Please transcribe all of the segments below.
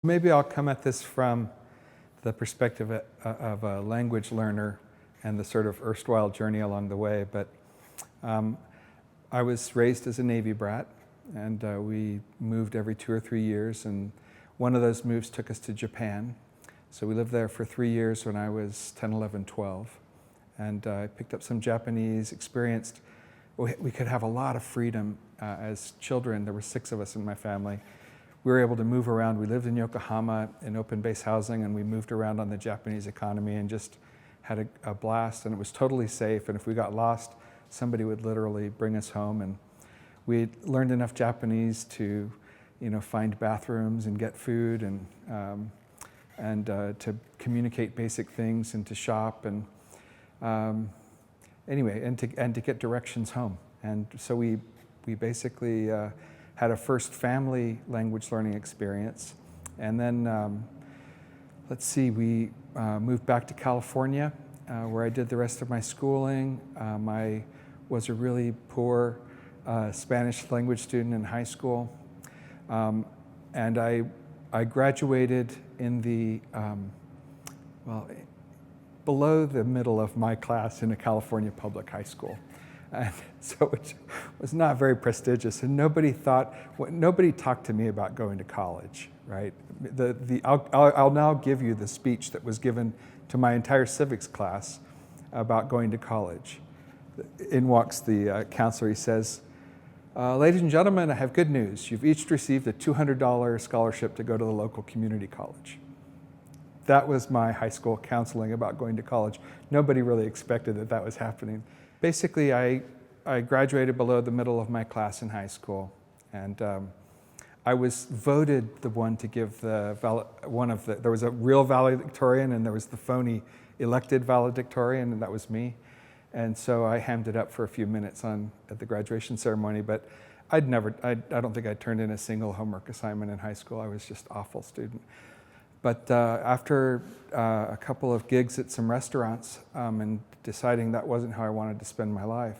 Maybe I'll come at this from the perspective of a language learner and the sort of erstwhile journey along the way. But I was raised as a Navy brat, and we moved every 2 or 3 years, and one of those moves took us to Japan. So we lived there for 3 years when I was 10, 11, 12. And I picked up some Japanese, experienced, we could have a lot of freedom as children. There were 6 of us in my family. We were able to move around. We lived in Yokohama in open base housing, and we moved around on the Japanese economy and just had a blast, and it was totally safe. And if we got lost, somebody would literally bring us home. And we learned enough Japanese to, find bathrooms and get food and to communicate basic things and to shop and anyway, and to get directions home. And so we basically had a first family language learning experience. And then, we moved back to California, where I did the rest of my schooling. I was a really poor Spanish language student in high school. And I graduated in the, below the middle of my class in a California public high school. And so it was not very prestigious, and nobody talked to me about going to college, right? I'll now give you the speech that was given to my entire civics class about going to college. In walks the counselor. He says, "Ladies and gentlemen, I have good news. You've each received a $200 scholarship to go to the local community college." That was my high school counseling about going to college. Nobody really expected that was happening. Basically, I graduated below the middle of my class in high school, and I was voted the one to give there was a real valedictorian and there was the phony elected valedictorian, and that was me. And so I hammed it up for a few minutes at the graduation ceremony, but I don't think I turned in a single homework assignment in high school. I was just an awful student. But after a couple of gigs at some restaurants and deciding that wasn't how I wanted to spend my life,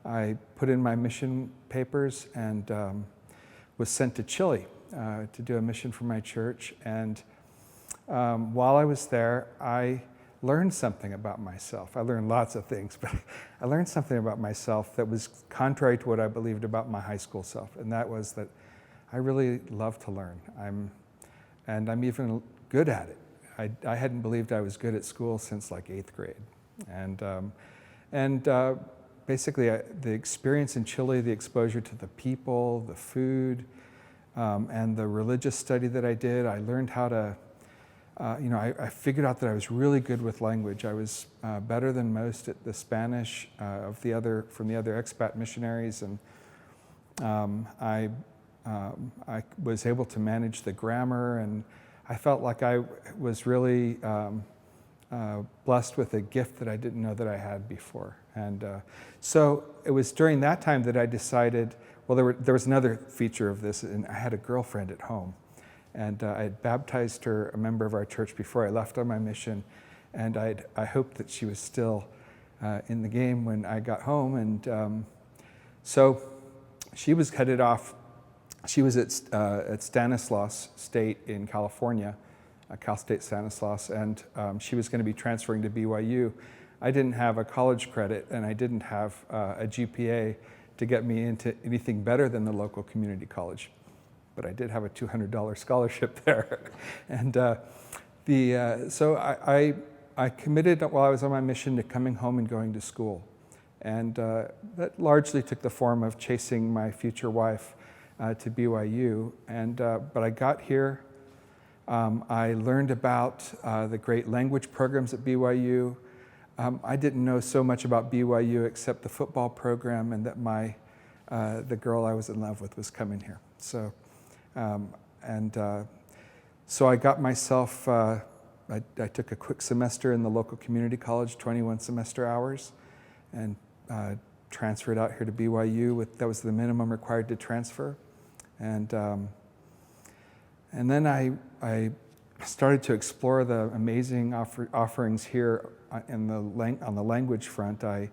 I put in my mission papers and was sent to Chile to do a mission for my church. And while I was there, I learned something about myself. I learned lots of things, but I learned something about myself that was contrary to what I believed about my high school self, and that was that I really love to learn. I'm even good at it. I hadn't believed I was good at school since like 8th grade. And basically the experience in Chile, the exposure to the people, the food, and the religious study that I did, I learned how to, I figured out that I was really good with language. I was better than most at the Spanish from the other expat missionaries, and I was able to manage the grammar, and I felt like I was really blessed with a gift that I didn't know that I had before. And so it was during that time that I decided, there was another feature of this, and I had a girlfriend at home. And I had baptized her, a member of our church, before I left on my mission. And I hoped that she was still in the game when I got home. And so she was headed off. She was at Stanislaus State in California, Cal State Stanislaus, and she was going to be transferring to BYU. I didn't have a college credit, and I didn't have a GPA to get me into anything better than the local community college. But I did have a $200 scholarship there. And so I committed while I was on my mission to coming home and going to school. And that largely took the form of chasing my future wife to BYU. But I got here. I learned about the great language programs at BYU. I didn't know so much about BYU except the football program, and that the girl I was in love with was coming here. So I got myself, I took a quick semester in the local community college, 21 semester hours, and transferred out here to BYU. That was the minimum required to transfer. And then I started to explore the amazing offerings here on the language front. I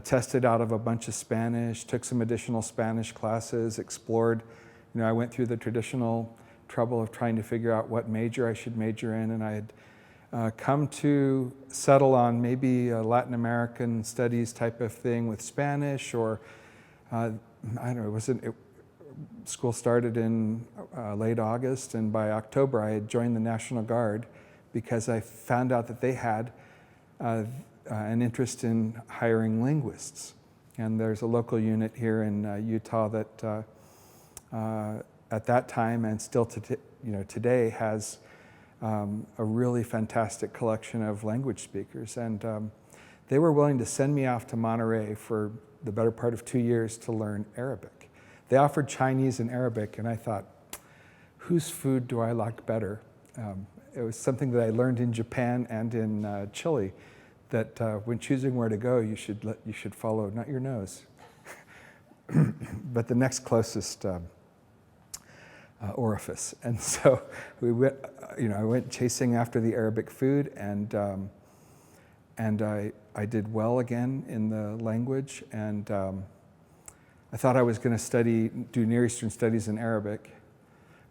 tested out of a bunch of Spanish, took some additional Spanish classes, explored. I went through the traditional trouble of trying to figure out what major I should major in, and I had come to settle on maybe a Latin American studies type of thing with Spanish, or I don't know, school started in late August, and by October I had joined the National Guard because I found out that they had an interest in hiring linguists. And there's a local unit here in Utah that at that time and still today has a really fantastic collection of language speakers. And they were willing to send me off to Monterey for the better part of 2 years to learn Arabic. They offered Chinese and Arabic, and I thought, whose food do I like better? It was something that I learned in Japan and in Chile, that when choosing where to go, you should follow not your nose, but the next closest orifice. And so we went. I went chasing after the Arabic food, and I did well again in the language, and I thought I was going to do Near Eastern studies in Arabic.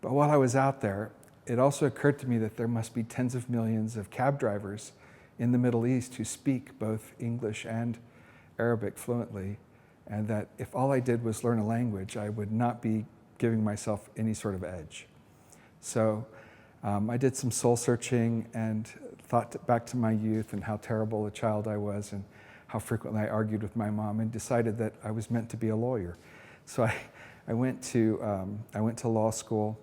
But while I was out there, it also occurred to me that there must be tens of millions of cab drivers in the Middle East who speak both English and Arabic fluently, and that if all I did was learn a language, I would not be giving myself any sort of edge. So I did some soul searching and thought back to my youth and how terrible a child I was and how frequently I argued with my mom, and decided that I was meant to be a lawyer. So I went to law school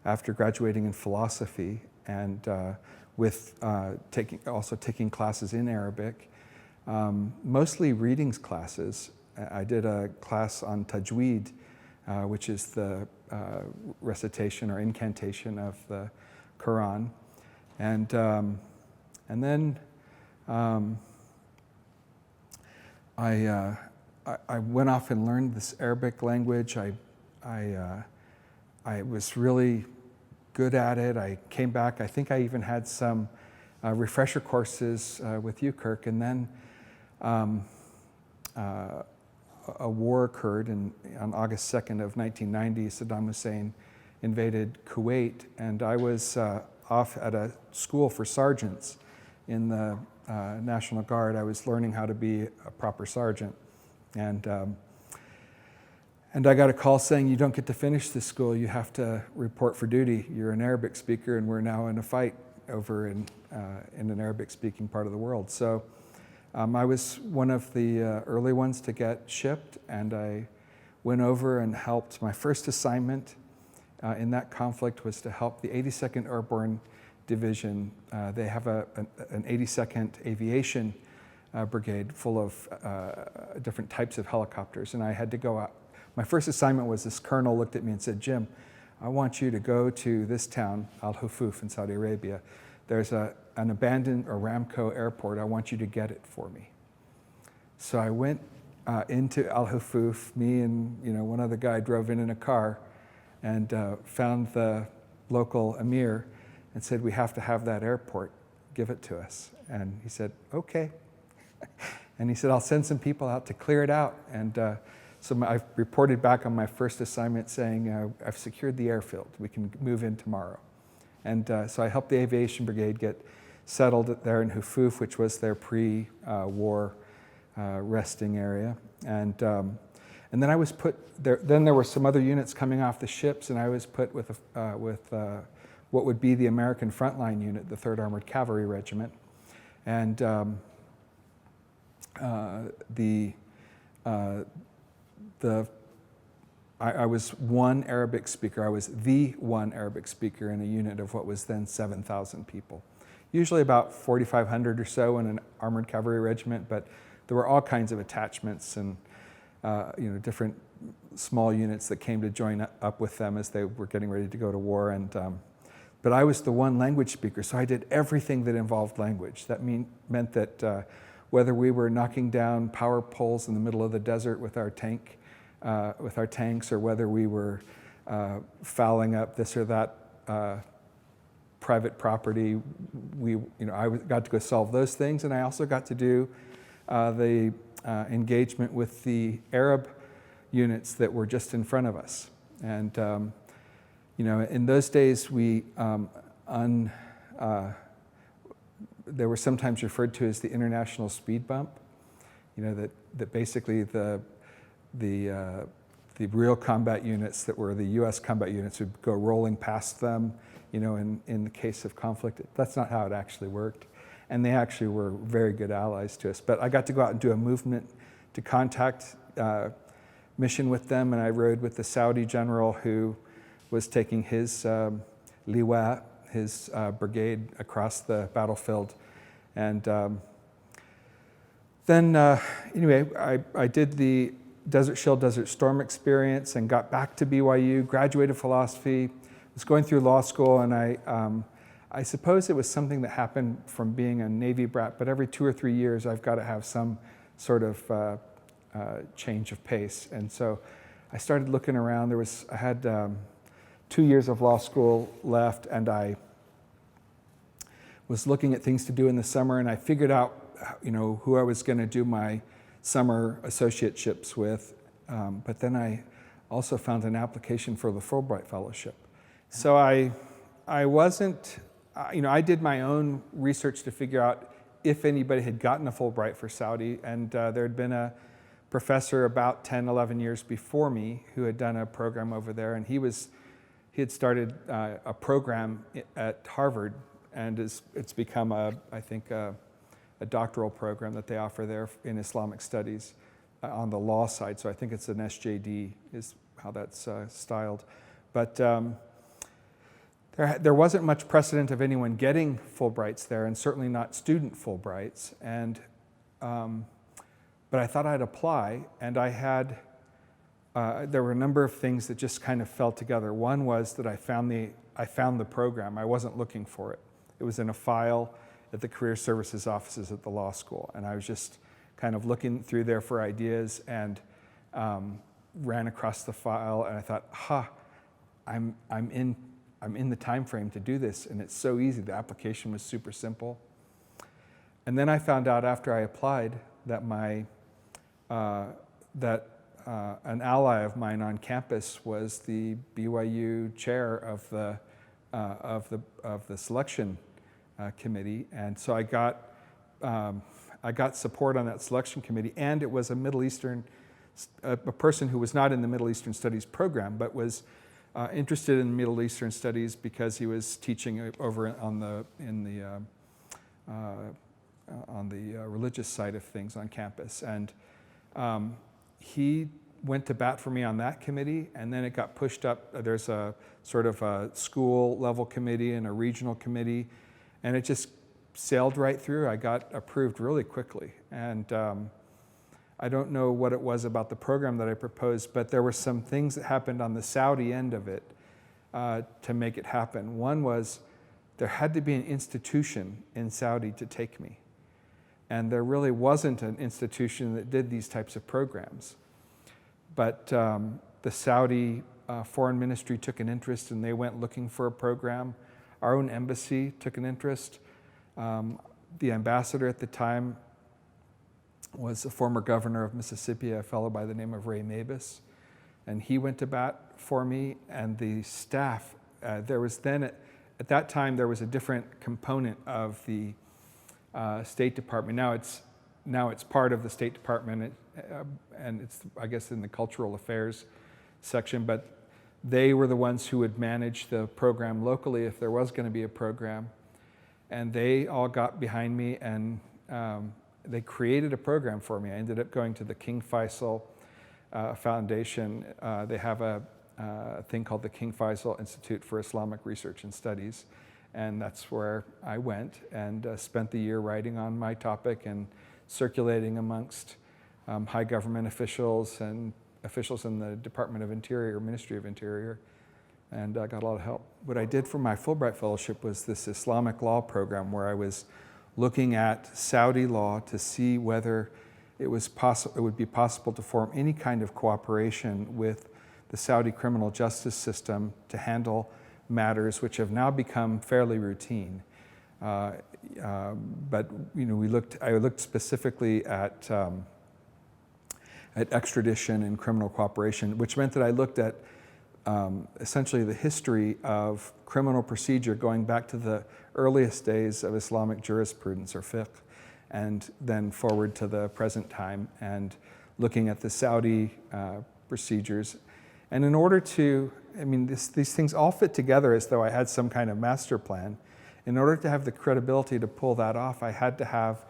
after graduating in philosophy, and taking classes in Arabic, mostly readings classes. I did a class on tajweed, which is the recitation or incantation of the Quran, and then I went off and learned this Arabic language. I was really good at it. I came back. I think I even had some refresher courses with you, Kirk, and then a war occurred on August 2nd of 1990. Saddam Hussein invaded Kuwait, and I was off at a school for sergeants in the National Guard. I was learning how to be a proper sergeant, and I got a call saying, you don't get to finish this school, you have to report for duty. You're an Arabic speaker, and we're now in a fight over in an Arabic-speaking part of the world. So I was one of the early ones to get shipped, and I went over and helped. My first assignment in that conflict was to help the 82nd Airborne Division. They have an 82nd Aviation Brigade full of different types of helicopters, and I had to go out. My first assignment was this colonel looked at me and said, Jim, I want you to go to this town, Al-Hufuf in Saudi Arabia. There's an abandoned Aramco airport. I want you to get it for me. So I went into Al-Hufuf. Me and one other guy drove in a car and found the local emir and said, we have to have that airport. Give it to us. And he said, okay. And he said, I'll send some people out to clear it out. And so I reported back on my first assignment saying, I've secured the airfield. We can move in tomorrow. And so I helped the Aviation Brigade get settled there in Hufuf, which was their pre-war resting area. And then I was put there. Then there were some other units coming off the ships, and I was put with what would be the American Frontline Unit, the 3rd Armored Cavalry Regiment. And I was one Arabic speaker. I was the one Arabic speaker in a unit of what was then 7,000 people. Usually about 4,500 or so in an armored cavalry regiment, but there were all kinds of attachments and different small units that came to join up with them as they were getting ready to go to war. But I was the one language speaker, so I did everything that involved language. That meant that whether we were knocking down power poles in the middle of the desert with our tanks, or whether we were fouling up this or that private property, I got to go solve those things, and I also got to do the engagement with the Arab units that were just in front of us. And in those days we they were sometimes referred to as the international speed bump. That basically the real combat units that were the U.S. combat units would go rolling past them, in the case of conflict. That's not how it actually worked. And they actually were very good allies to us. But I got to go out and do a movement to contact mission with them, and I rode with the Saudi general who was taking his liwa, his brigade, across the battlefield. And then, anyway, I did the Desert Shield, Desert Storm experience and got back to BYU, graduated philosophy, was going through law school, and I suppose it was something that happened from being a Navy brat, but every 2 or 3 years I've got to have some sort of change of pace. And so I started looking around. I had 2 years of law school left, and I was looking at things to do in the summer, and I figured out who I was going to do my summer associateships with, but then I also found an application for the Fulbright Fellowship. So I wasn't, I did my own research to figure out if anybody had gotten a Fulbright for Saudi, and there had been a professor about 10, 11 years before me who had done a program over there, and he had started a program at Harvard, and it's become I think a doctoral program that they offer there in Islamic studies on the law side. So I think it's an SJD is how that's styled. But there wasn't much precedent of anyone getting Fulbrights there, and certainly not student Fulbrights. And but I thought I'd apply, and I had there were a number of things that just kind of fell together. One was that I found the program. I wasn't looking for it. It was in a file at the Career Services offices at the law school, and I was just kind of looking through there for ideas, and ran across the file, and I thought, I'm in the time frame to do this, and it's so easy. The application was super simple. And then I found out after I applied that an ally of mine on campus was the BYU chair of the selection committee, and so I got support on that selection committee, and it was a Middle Eastern, a person who was not in the Middle Eastern Studies program, but was interested in Middle Eastern Studies because he was teaching over on the religious side of things on campus, and he went to bat for me on that committee, and then it got pushed up. There's a sort of a school level committee and a regional committee, and it just sailed right through. I got approved really quickly, and I don't know what it was about the program that I proposed, but there were some things that happened on the Saudi end of it to make it happen. One was there had to be an institution in Saudi to take me, and there really wasn't an institution that did these types of programs. But the Saudi foreign ministry took an interest, and they went looking for a program. Our own embassy took an interest. The ambassador at the time was a former governor of Mississippi, a fellow by the name of Ray Mabus, and he went to bat for me. And the staff, there was then, at that time, there was a different component of the State Department. Now it's part of the State Department, and it's, I guess, in the Cultural Affairs section, but they were the ones who would manage the program locally if there was going to be a program. And they all got behind me, and they created a program for me. I ended up going to the King Faisal Foundation. They have a thing called the King Faisal Institute for Islamic Research and Studies, and that's where I went and spent the year writing on my topic and circulating amongst high government officials and officials in the Department of Interior, Ministry of Interior, and I got a lot of help. What I did for my Fulbright Fellowship was this Islamic law program where I was looking at Saudi law to see whether it would be possible to form any kind of cooperation with the Saudi criminal justice system to handle matters which have now become fairly routine. But I looked specifically at extradition and criminal cooperation, which meant that I looked at essentially the history of criminal procedure going back to the earliest days of Islamic jurisprudence, or fiqh, and then forward to the present time, and looking at the Saudi procedures. And in order to, I mean, these things all fit together as though I had some kind of master plan. In order to have the credibility to pull that off, I had to have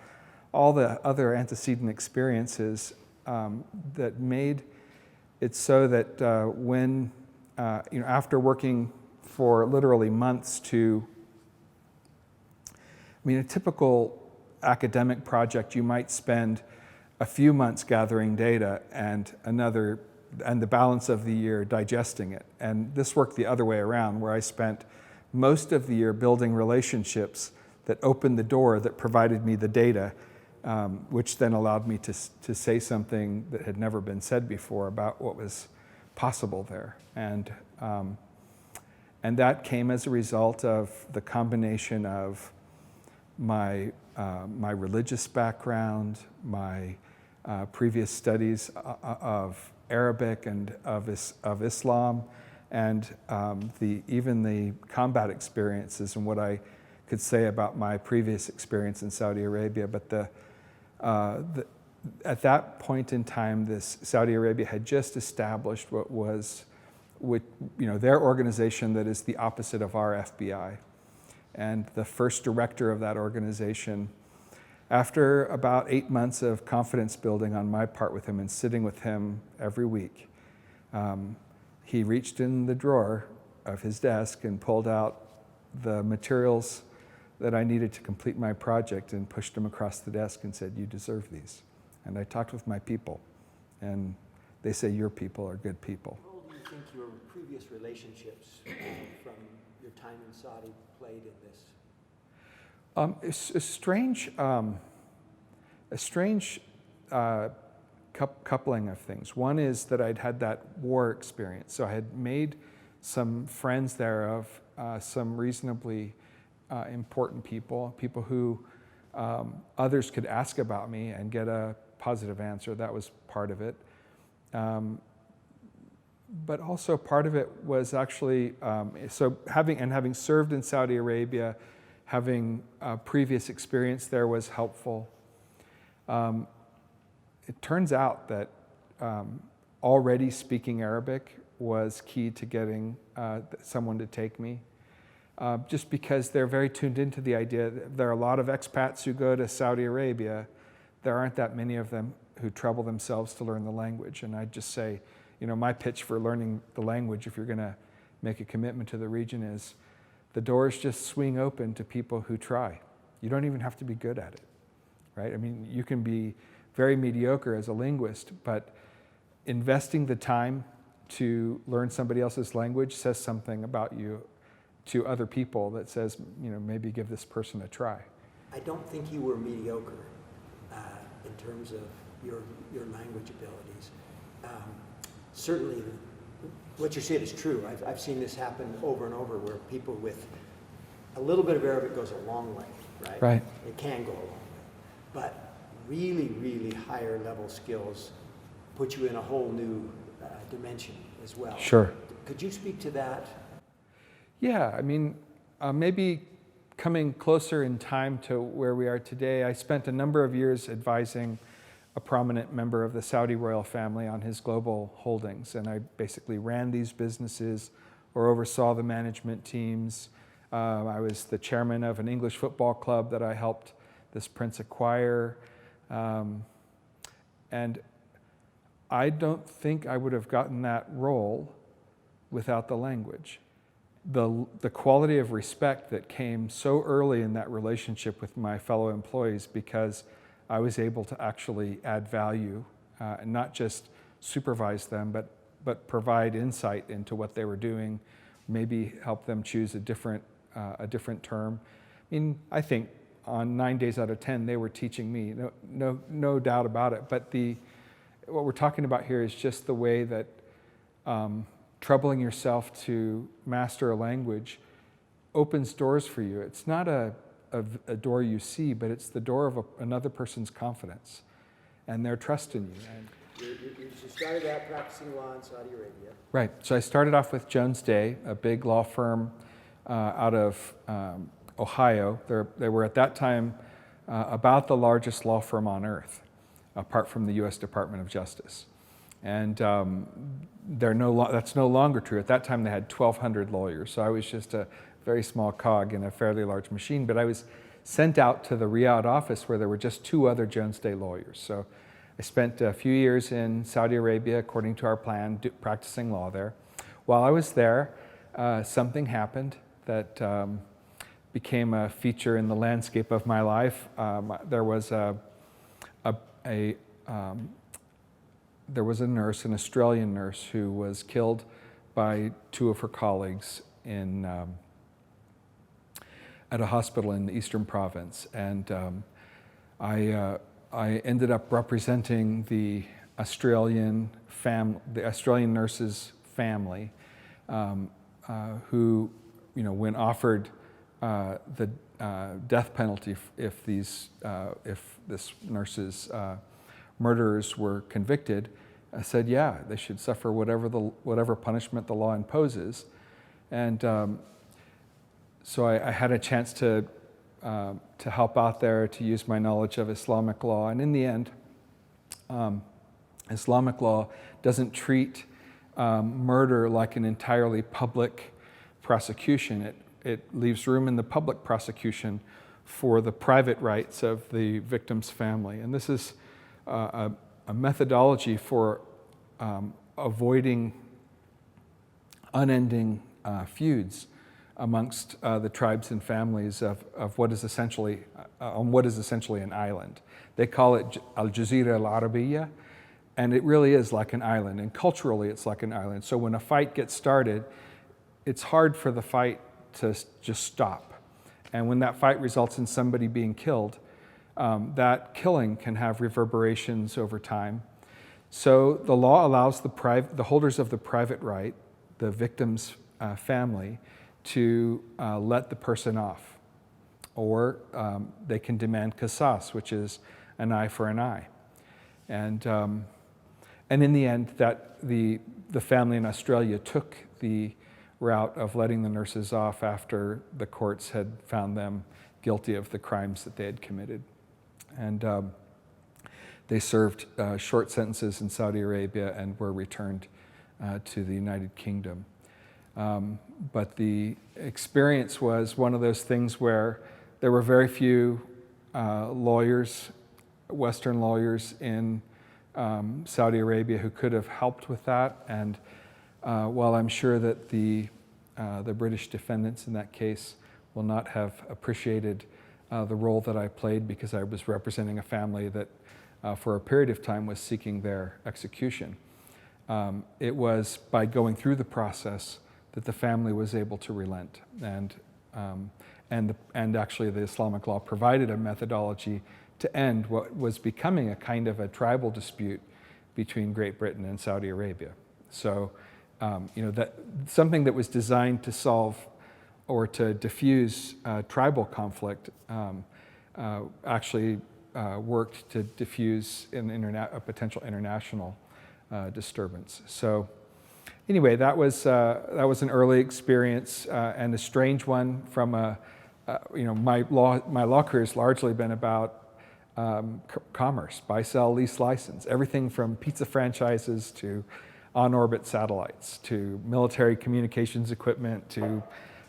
all the other antecedent experiences that made it so that when, after working for literally months a typical academic project, you might spend a few months gathering data and the balance of the year digesting it. And this worked the other way around, where I spent most of the year building relationships that opened the door, that provided me the data, which then allowed me to say something that had never been said before about what was possible there. And that came as a result of the combination of my religious background, my previous studies of Arabic and of Islam, and even the combat experiences and what I could say about my previous experience in Saudi Arabia. But at that point in time, Saudi Arabia had just established their organization that is the opposite of our FBI. And the first director of that organization, after about 8 months of confidence building on my part with him and sitting with him every week, he reached in the drawer of his desk and pulled out the materials that I needed to complete my project and pushed them across the desk and said, "You deserve these." And I talked with my people, and they say your people are good people. What role do you think your previous relationships from your time in Saudi played in this? It's a strange coupling of things. One is that I'd had that war experience, so I had made some friends there of some reasonably important people who others could ask about me and get a positive answer. That was part of it. But also part of it was actually, having served in Saudi Arabia, having previous experience there was helpful. It turns out that already speaking Arabic was key to getting someone to take me. Just because they're very tuned into the idea that there are a lot of expats who go to Saudi Arabia. There aren't that many of them who trouble themselves to learn the language. And I'd just say, my pitch for learning the language, if you're going to make a commitment to the region, is the doors just swing open to people who try. You don't even have to be good at it, right? I mean, you can be very mediocre as a linguist, but investing the time to learn somebody else's language says something about you to other people that says, maybe give this person a try. I don't think you were mediocre in terms of your language abilities. Certainly, what you said is true. I've seen this happen over and over, where people with a little bit of Arabic goes a long way, right? Right. It can go a long way. But really, really higher level skills put you in a whole new dimension as well. Sure. Could you speak to that? Yeah, I mean, maybe coming closer in time to where we are today, I spent a number of years advising a prominent member of the Saudi royal family on his global holdings. And I basically ran these businesses or oversaw the management teams. I was the chairman of an English football club that I helped this prince acquire. And I don't think I would have gotten that role without the language. The quality of respect that came so early in that relationship with my fellow employees, because I was able to actually add value and not just supervise them, but provide insight into what they were doing, maybe help them choose a different term. I mean, I think on 9 days out of 10, they were teaching me, no doubt about it. But what we're talking about here is just the way that troubling yourself to master a language opens doors for you. It's not a door you see, but it's the door of another person's confidence and their trust in you. You started out practicing law in Saudi Arabia. Right. So I started off with Jones Day, a big law firm out of Ohio. They were at that time about the largest law firm on earth, apart from the U.S. Department of Justice. And that's no longer true. At that time, they had 1,200 lawyers. So I was just a very small cog in a fairly large machine. But I was sent out to the Riyadh office where there were just 2 other Jones Day lawyers. So I spent a few years in Saudi Arabia, according to our plan, practicing law there. While I was there, something happened that became a feature in the landscape of my life. There was a nurse, an Australian nurse, who was killed by 2 of her colleagues at a hospital in the Eastern Province, and I ended up representing the Australian nurse's family, who, when offered the death penalty if this nurse's murderers were convicted, said, yeah, they should suffer whatever punishment the law imposes. And so I had a chance to help out there, to use my knowledge of Islamic law. And in the end, Islamic law doesn't treat murder like an entirely public prosecution. It leaves room in the public prosecution for the private rights of the victim's family. And this is a methodology for avoiding unending feuds amongst the tribes and families of what is essentially an island. They call it Al Jazeera Al Arabiya, and it really is like an island. And culturally, it's like an island. So when a fight gets started, it's hard for the fight to just stop. And when that fight results in somebody being killed, that killing can have reverberations over time. So the law allows the holders of the private right, the victim's family, to let the person off. Or they can demand qisas, which is an eye for an eye. And in the end, the family in Australia took the route of letting the nurses off after the courts had found them guilty of the crimes that they had committed. And they served short sentences in Saudi Arabia and were returned to the United Kingdom. But the experience was one of those things where there were very few lawyers, Western lawyers in Saudi Arabia who could have helped with that. And while I'm sure that the British defendants in that case will not have appreciated the role that I played, because I was representing a family that for a period of time was seeking their execution, it was by going through the process that the family was able to relent. And actually the Islamic law provided a methodology to end what was becoming a kind of a tribal dispute between Great Britain and Saudi Arabia. So, that something that was designed to solve or to diffuse tribal conflict actually worked to diffuse a potential international disturbance. So, anyway, that was an early experience and a strange one. From my law career has largely been about commerce, buy, sell, lease, license, everything from pizza franchises to on-orbit satellites to military communications equipment to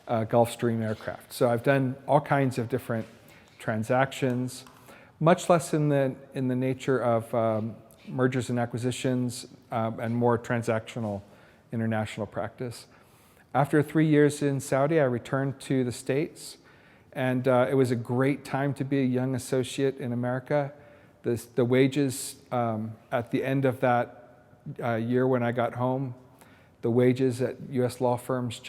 Gulfstream aircraft. So I've done all kinds of different transactions, much less in the nature of mergers and acquisitions and more transactional international practice. After 3 years in Saudi, I returned to the States, and it was a great time to be a young associate in America. The wages at the end of that year when I got home, the wages at U.S. law firms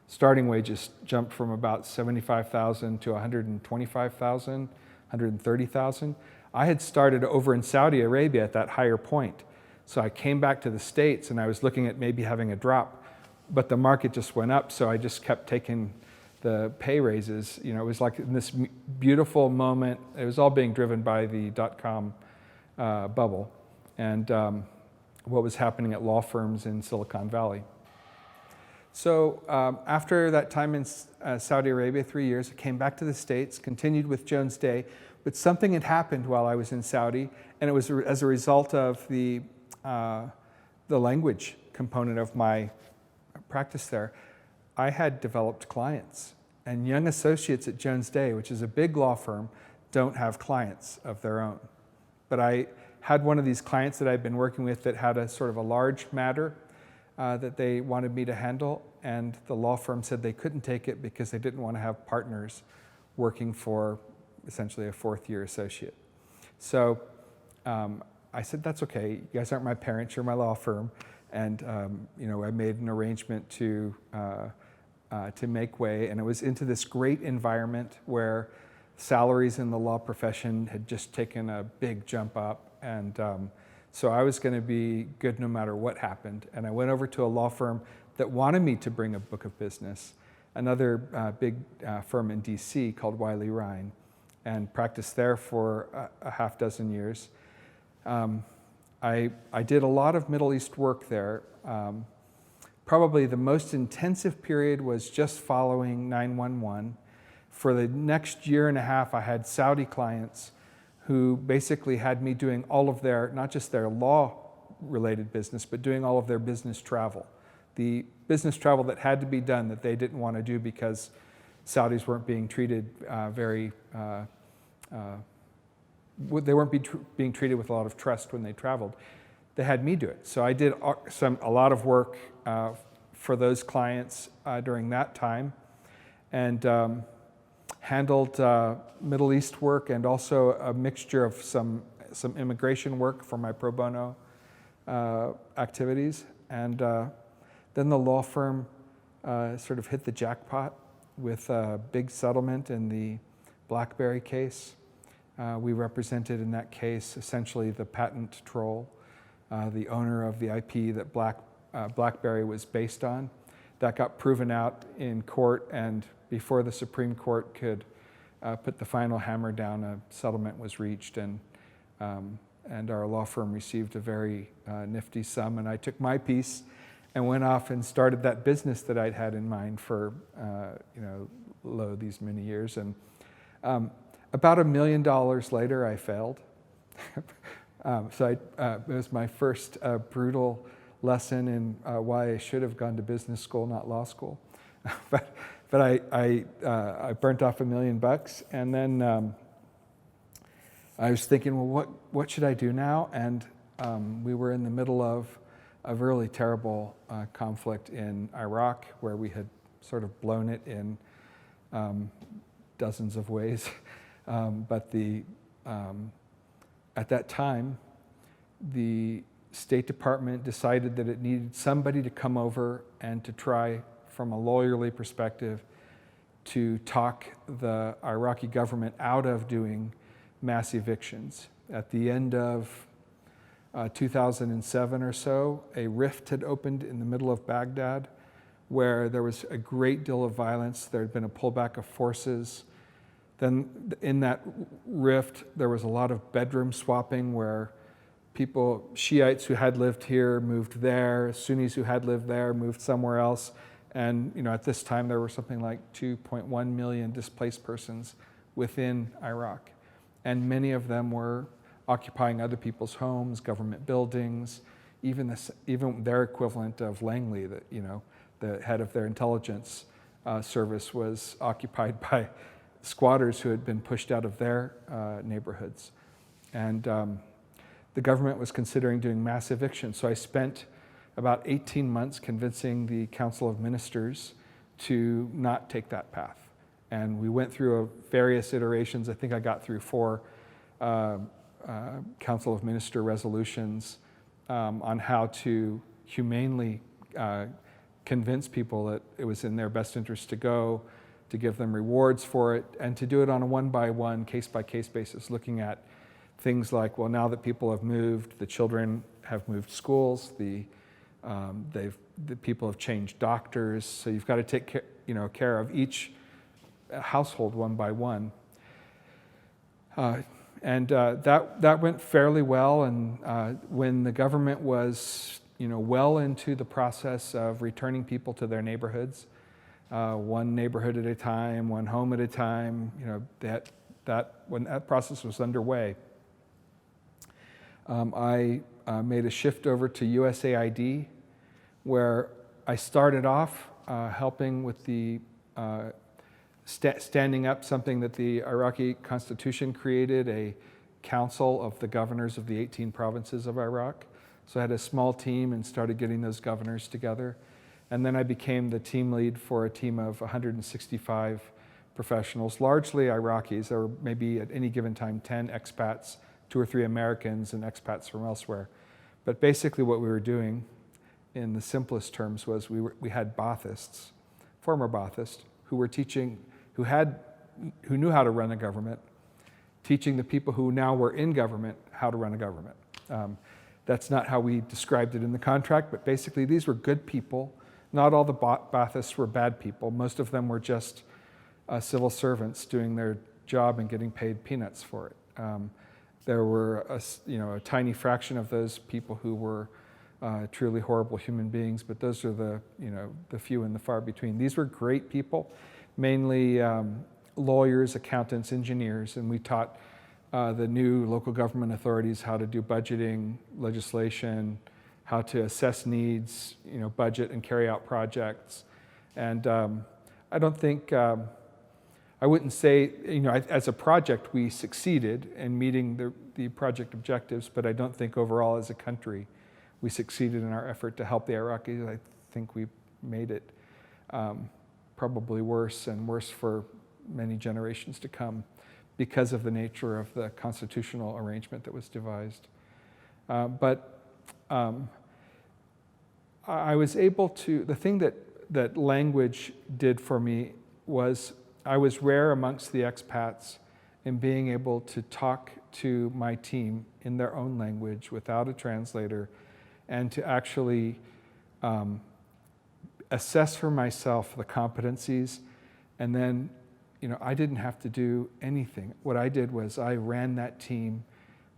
starting wages jumped from about $75,000 to $125,000, $130,000. I had started over in Saudi Arabia at that higher point. So I came back to the States and I was looking at maybe having a drop, but the market just went up, so I just kept taking the pay raises. It was like in this beautiful moment. It was all being driven by the dot-com bubble. and what was happening at law firms in Silicon Valley. So after that time in Saudi Arabia, 3 years, I came back to the States, continued with Jones Day, but something had happened while I was in Saudi, and it was as a result of the language component of my practice there. I had developed clients, and young associates at Jones Day, which is a big law firm, don't have clients of their own. But I had one of these clients that I'd been working with that had a sort of a large matter that they wanted me to handle, and the law firm said they couldn't take it because they didn't want to have partners working for essentially a fourth-year associate. So I said, that's okay, you guys aren't my parents, you're my law firm, and I made an arrangement to make way, and it was into this great environment where salaries in the law profession had just taken a big jump up, and so I was going to be good no matter what happened. And I went over to a law firm that wanted me to bring a book of business, another big firm in DC called Wiley Ryan, and practiced there for a half dozen years. I did a lot of Middle East work there. Probably the most intensive period was just following 9/11. For the next year and a half, I had Saudi clients who basically had me doing all of their, not just their law-related business, but doing all of their business travel. The business travel that had to be done that they didn't want to do because Saudis weren't being treated they weren't being treated with a lot of trust when they traveled. They had me do it. So I did a lot of work for those clients during that time, and handled Middle East work and also a mixture of some immigration work for my pro bono activities. And then the law firm sort of hit the jackpot with a big settlement in the BlackBerry case. We represented in that case essentially the patent troll, the owner of the IP that BlackBerry was based on. That got proven out in court, and before the Supreme Court could put the final hammer down, a settlement was reached, and our law firm received a very nifty sum. And I took my piece and went off and started that business that I'd had in mind for these many years. And about $1 million later, I failed. It was my first brutal lesson in why I should have gone to business school, not law school. But I burnt off $1 million, and then I was thinking, well, what should I do now? And we were in the middle of a really terrible conflict in Iraq, where we had sort of blown it in dozens of ways. But at that time, the State Department decided that it needed somebody to come over and to try, from a lawyerly perspective, to talk the Iraqi government out of doing mass evictions. At the end of 2007 or so, a rift had opened in the middle of Baghdad where there was a great deal of violence. There had been a pullback of forces. Then in that rift, there was a lot of bedroom swapping where people, Shiites who had lived here moved there, Sunnis who had lived there moved somewhere else. And at this time, there were something like 2.1 million displaced persons within Iraq. And many of them were occupying other people's homes, government buildings, even their equivalent of Langley, that the head of their intelligence service was occupied by squatters who had been pushed out of their neighborhoods. And the government was considering doing mass eviction. So I spent about 18 months convincing the Council of Ministers to not take that path. And we went through various iterations. I think I got through 4 Council of Minister resolutions on how to humanely convince people that it was in their best interest to go, to give them rewards for it, and to do it on a one-by-one, case-by-case basis, looking at things like, well, now that people have moved, the children have moved schools, the people have changed doctors, so you've got to take care of each household one by one. that went fairly well. And when the government was, well into the process of returning people to their neighborhoods, one neighborhood at a time, one home at a time, when that process was underway, I made a shift over to USAID, where I started off helping with the standing up something that the Iraqi Constitution created, a council of the governors of the 18 provinces of Iraq. So I had a small team and started getting those governors together. And then I became the team lead for a team of 165 professionals, largely Iraqis. There were maybe at any given time 10 expats, 2 or 3 Americans and expats from elsewhere. But basically what we were doing, in the simplest terms, was we had Baathists, former Baathists, who were teaching, who knew how to run a government, teaching the people who now were in government how to run a government. That's not how we described it in the contract, but basically these were good people. Not all the Baathists were bad people. Most of them were just civil servants doing their job and getting paid peanuts for it. There were a tiny fraction of those people who were truly horrible human beings, but those are the few and the far between. These were great people, mainly lawyers, accountants, engineers, and we taught the new local government authorities how to do budgeting, legislation, how to assess needs, budget and carry out projects. And I don't think, I wouldn't say, as a project we succeeded in meeting the project objectives, but I don't think overall as a country we succeeded in our effort to help the Iraqis. I think we made it probably worse and worse for many generations to come because of the nature of the constitutional arrangement that was devised. But I was able to, the thing that language did for me was I was rare amongst the expats in being able to talk to my team in their own language without a translator, and to actually assess for myself the competencies. And then, I didn't have to do anything. What I did was I ran that team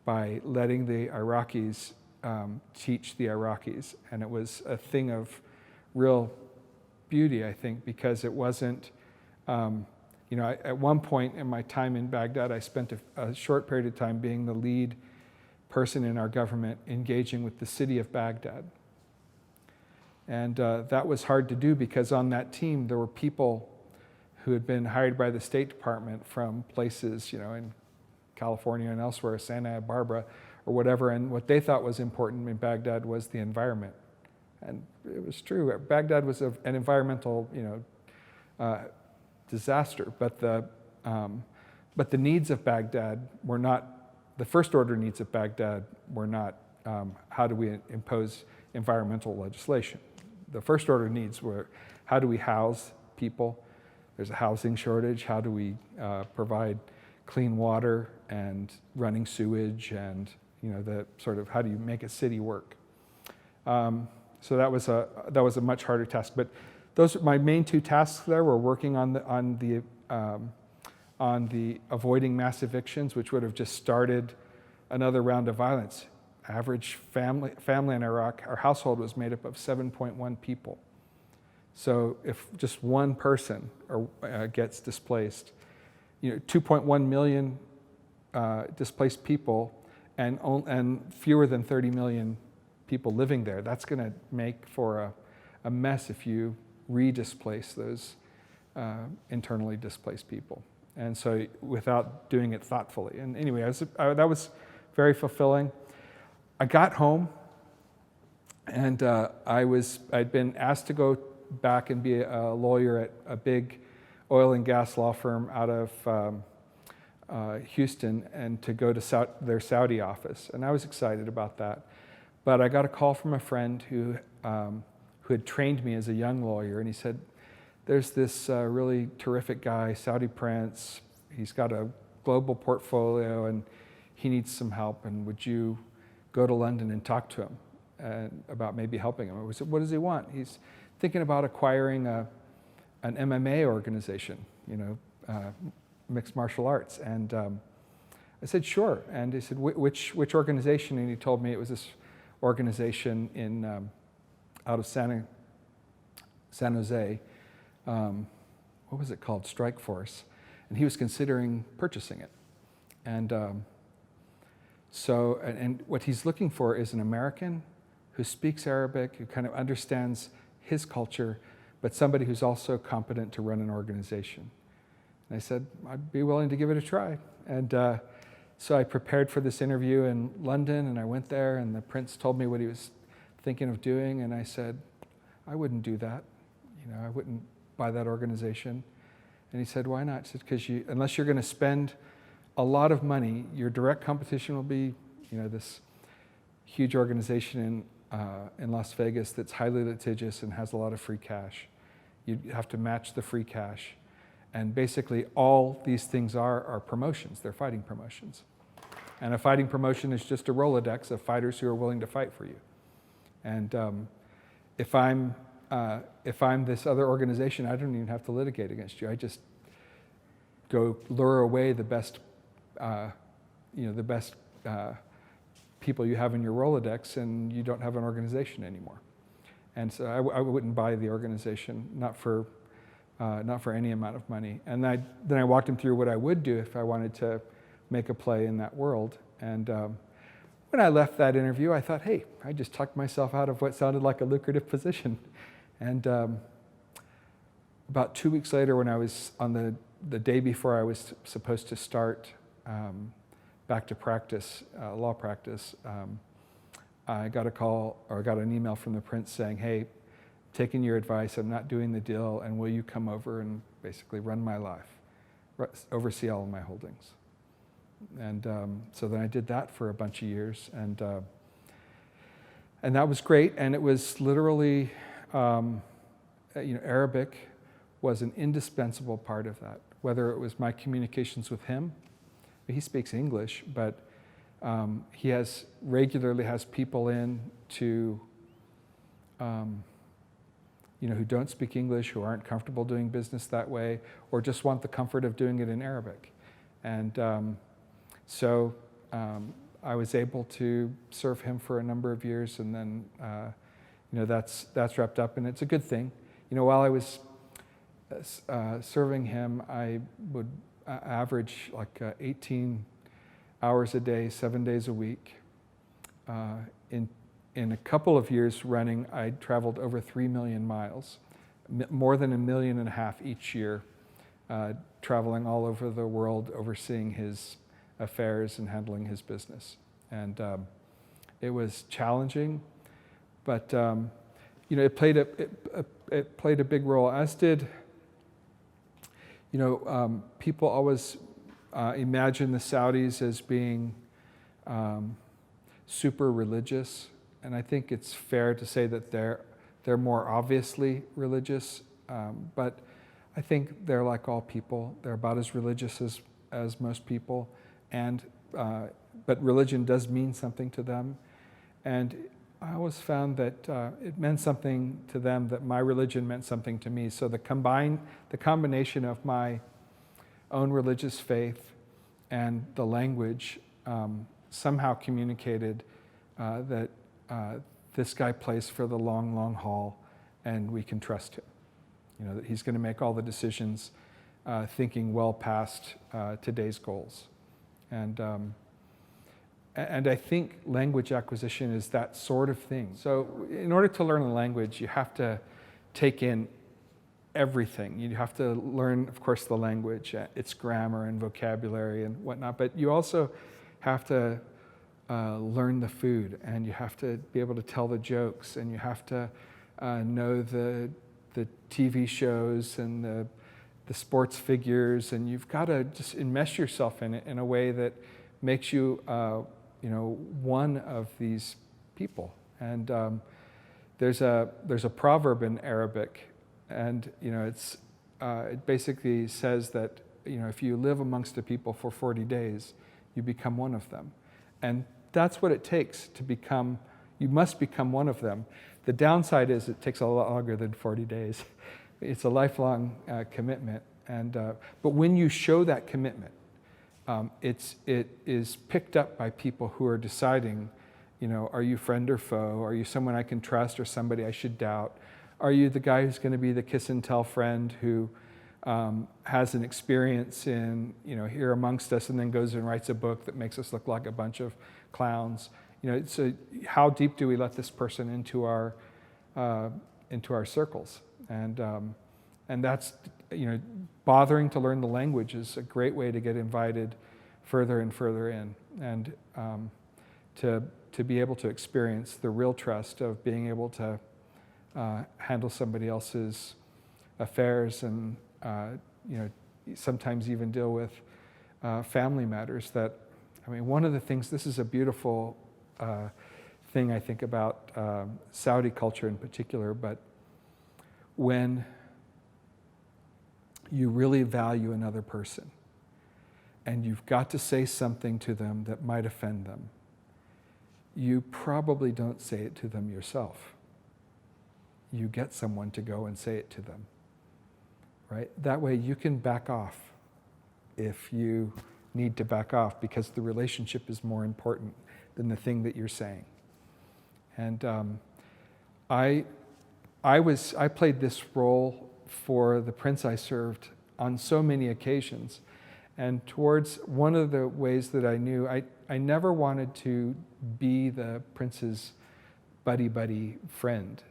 by letting the Iraqis teach the Iraqis. And it was a thing of real beauty, I think, because it wasn't, at one point in my time in Baghdad, I spent a short period of time being the lead person in our government engaging with the city of Baghdad. And that was hard to do because on that team there were people who had been hired by the State Department from places, in California and elsewhere, Santa Barbara or whatever, and what they thought was important in Baghdad was the environment. And it was true. Baghdad was an environmental, disaster, but the needs of Baghdad were not, the first order needs of Baghdad were not how do we impose environmental legislation. The first order needs were how do we house people? There's a housing shortage. How do we provide clean water and running sewage, and the sort of how do you make a city work? So that was a much harder task. But those my main 2 tasks there were working on the avoiding mass evictions, which would have just started another round of violence. Average family in Iraq, our household was made up of 7.1 people. So if just one person gets displaced, 2.1 million displaced people, and fewer than 30 million people living there, that's going to make for a mess if you redisplace those internally displaced people. And so without doing it thoughtfully. And anyway, that was very fulfilling. I got home, and I'd been asked to go back and be a lawyer at a big oil and gas law firm out of Houston, and to go to their Saudi office. And I was excited about that. But I got a call from a friend who had trained me as a young lawyer, and he said, there's this really terrific guy, Saudi prince. He's got a global portfolio, and he needs some help, and would you go to London and talk to him about maybe helping him? I said, what does he want? He's thinking about acquiring an MMA organization, mixed martial arts. And I said, sure. And he said, which organization? And he told me it was this organization in out of San Jose. What was it called? Strike Force. And he was considering purchasing it. And and what he's looking for is an American who speaks Arabic, who kind of understands his culture, but somebody who's also competent to run an organization. And I said, I'd be willing to give it a try. And so I prepared for this interview in London, and I went there, and the prince told me what he was thinking of doing, and I said, I wouldn't do that. I wouldn't buy that organization. And he said, why not? He said, because unless you're going to spend a lot of money, your direct competition will be, this huge organization in Las Vegas that's highly litigious and has a lot of free cash. You have to match the free cash. And basically all these things are promotions. They're fighting promotions. And a fighting promotion is just a Rolodex of fighters who are willing to fight for you. And if I'm this other organization, I don't even have to litigate against you. I just go lure away the best people you have in your Rolodex, and you don't have an organization anymore. And so I wouldn't buy the organization, not for any amount of money. And then I walked him through what I would do if I wanted to make a play in that world. And when I left that interview, I thought, hey, I just tucked myself out of what sounded like a lucrative position. And about 2 weeks later, when I was on the day before I was supposed to start back to practice, law practice, I got a call, or I got an email from the prince saying, hey, taking your advice, I'm not doing the deal, and will you come over and basically run my life, oversee all of my holdings? And so then I did that for a bunch of years, and that was great. And it was literally, Arabic was an indispensable part of that. Whether it was my communications with him, he speaks English, but he regularly has people in to, who don't speak English, who aren't comfortable doing business that way, or just want the comfort of doing it in Arabic. And so I was able to serve him for a number of years, and then that's wrapped up, and it's a good thing. While I was serving him, I would average like 18 hours a day, 7 days a week. In a couple of years running, I traveled over 3 million miles, more than 1.5 million each year, traveling all over the world, overseeing his affairs and handling his business. And it was challenging, but it played a big role, as did, people always imagine the Saudis as being super religious, and I think it's fair to say that they're more obviously religious, but I think they're like all people. They're about as religious as most people, but religion does mean something to them, and I always found that it meant something to them that my religion meant something to me. So the combination of my own religious faith and the language somehow communicated that this guy plays for the long, long haul, and we can trust him. That he's going to make all the decisions thinking well past today's goals. And I think language acquisition is that sort of thing. So in order to learn a language, you have to take in everything. You have to learn, of course, the language, its grammar and vocabulary and whatnot, but you also have to learn the food, and you have to be able to tell the jokes, and you have to know the TV shows and the sports figures, and you've got to just enmesh yourself in it in a way that makes you one of these people. And there's a proverb in Arabic, and it basically says that if you live amongst a people for 40 days, you become one of them. And that's what it takes to become. You must become one of them. The downside is it takes a lot longer than 40 days. It's a lifelong commitment. And but when you show that commitment, it is picked up by people who are deciding, are you friend or foe? Are you someone I can trust or somebody I should doubt? Are you the guy who's going to be the kiss and tell friend who has an experience in, here amongst us, and then goes and writes a book that makes us look like a bunch of clowns? So how deep do we let this person into our circles? And that's, bothering to learn the language is a great way to get invited further and further in, and to be able to experience the real trust of being able to handle somebody else's affairs, and sometimes even deal with family matters. One of the things, this is a beautiful thing I think about Saudi culture in particular, but when you really value another person and you've got to say something to them that might offend them, you probably don't say it to them yourself. You get someone to go and say it to them, right? That way you can back off if you need to back off, because the relationship is more important than the thing that you're saying. And I played this role for the prince I served on so many occasions. And towards one of the ways that I knew, I never wanted to be the prince's buddy friend,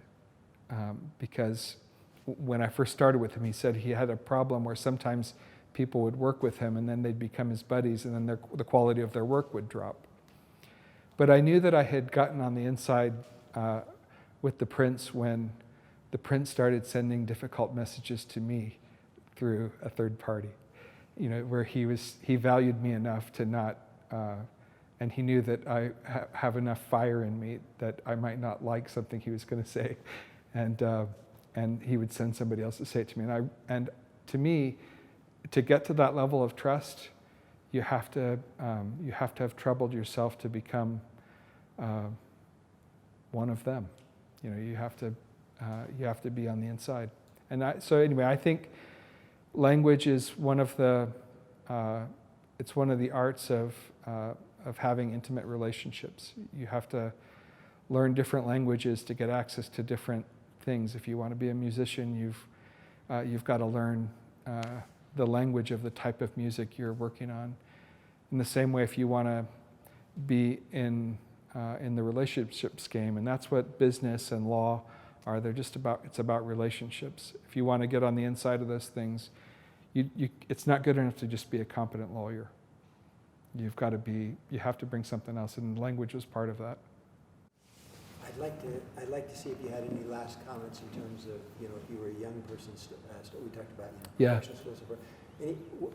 because when I first started with him, he said he had a problem where sometimes people would work with him and then they'd become his buddies, and then the quality of their work would drop. But I knew that I had gotten on the inside with the prince when the prince started sending difficult messages to me through a third party, where he valued me enough to not, and he knew that I have enough fire in me that I might not like something he was going to say, and he would send somebody else to say it to me. And to me, to get to that level of trust, you have to have troubled yourself to become one of them. You have to be on the inside. And so anyway, I think language is one of the arts of having intimate relationships. You have to learn different languages to get access to different things. If you want to be a musician, you've got to learn the language of the type of music you're working on. In the same way, if you want to be in the relationships game, and that's what business and law are. It's about relationships. If you want to get on the inside of those things, it's not good enough to just be a competent lawyer. You have to bring something else, and language was part of that. I'd like to see if you had any last comments in terms of, if you were a young person, we talked about, professional skills.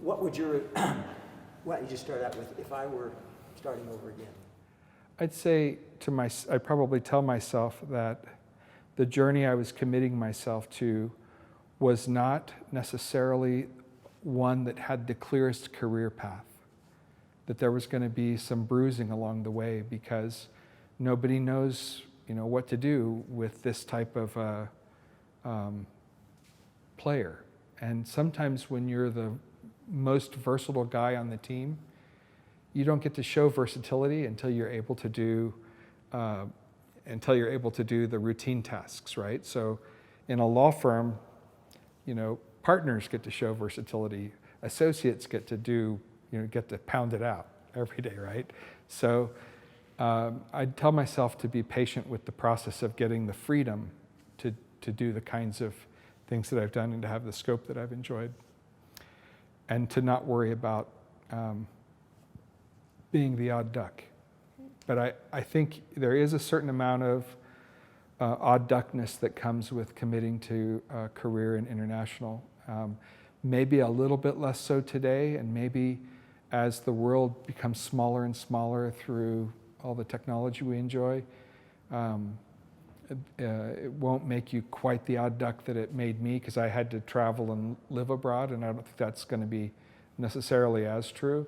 What would why don't you just start out with, if I were starting over again? I'd say I'd probably tell myself that the journey I was committing myself to was not necessarily one that had the clearest career path, that there was going to be some bruising along the way, because nobody knows, what to do with this type of player. And sometimes when you're the most versatile guy on the team, you don't get to show versatility until you're able to do the routine tasks, right? So in a law firm, partners get to show versatility, associates get to pound it out every day, right? So I'd tell myself to be patient with the process of getting the freedom to do the kinds of things that I've done and to have the scope that I've enjoyed, and to not worry about being the odd duck. But I think there is a certain amount of odd duckness that comes with committing to a career in international. Maybe a little bit less so today, and maybe as the world becomes smaller and smaller through all the technology we enjoy, it won't make you quite the odd duck that it made me, because I had to travel and live abroad, and I don't think that's going to be necessarily as true.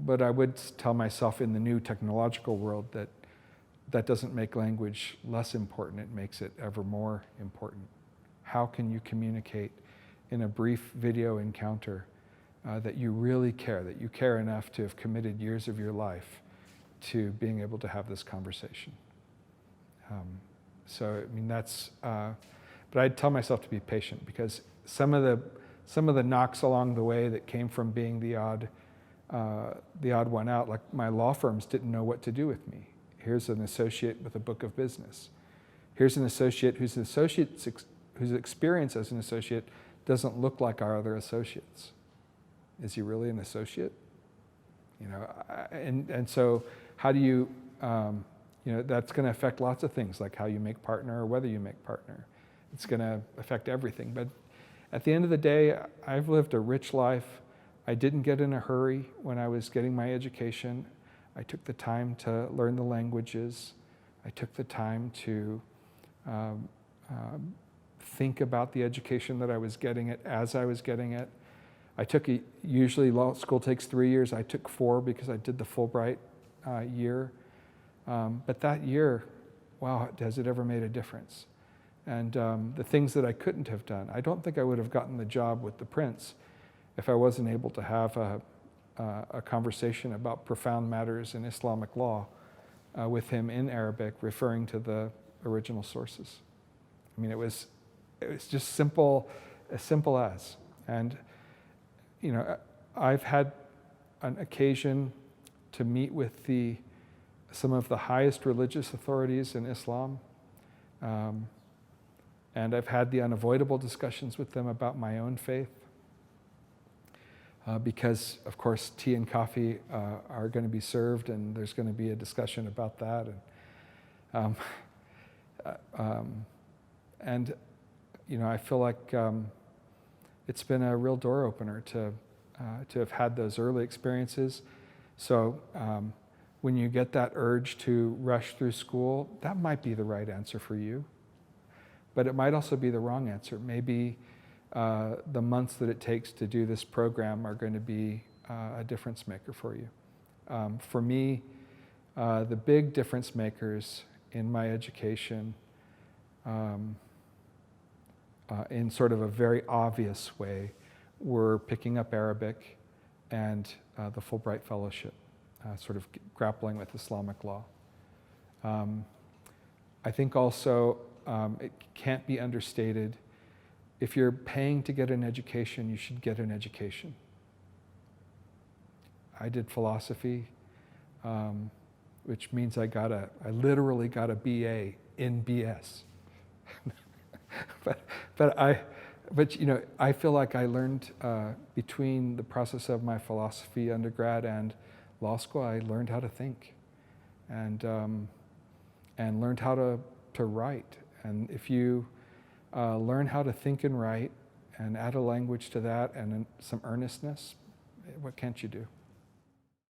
But I would tell myself in the new technological world that doesn't make language less important, it makes it ever more important. How can you communicate in a brief video encounter that you really care, that you care enough to have committed years of your life to being able to have this conversation. So, I mean, that's, but I'd tell myself to be patient, because some of the knocks along the way that came from being the odd one out, like my law firms didn't know what to do with me. Here's an associate with a book of business. Here's an associate whose experience as an associate doesn't look like our other associates. Is he really an associate? You know, and so how do you, you know, that's going to affect lots of things, like how you make partner or whether you make partner. It's going to affect everything. But at the end of the day, I've lived a rich life. I didn't get in a hurry when I was getting my education. I took the time to learn the languages. I took the time to think about the education that I was getting it as I was getting it. I took usually law school takes 3 years. I took 4 because I did the Fulbright year. But that year, wow, has it ever made a difference? And the things that I couldn't have done, I don't think I would have gotten the job with the prince if I wasn't able to have a conversation about profound matters in Islamic law with him in Arabic, referring to the original sources. I mean, it was just simple, as simple as. And, you know, I've had an occasion to meet with some of the highest religious authorities in Islam. And I've had the unavoidable discussions with them about my own faith. Because, of course, tea and coffee are going to be served, and there's going to be a discussion about that. And you know, I feel like it's been a real door opener to have had those early experiences. So when you get that urge to rush through school, that might be the right answer for you. But it might also be the wrong answer. Maybe the months that it takes to do this program are going to be a difference maker for you. For me, the big difference makers in my education, in sort of a very obvious way, were picking up Arabic and the Fulbright Fellowship, sort of grappling with Islamic law. I think also it can't be understated, if you're paying to get an education, you should get an education. I did philosophy, which means I literally got a BA in BS. but you know, I feel like I learned between the process of my philosophy undergrad and law school, I learned how to think, and learned how to write. And if you learn how to think and write, and add a language to that, and some earnestness, what can't you do?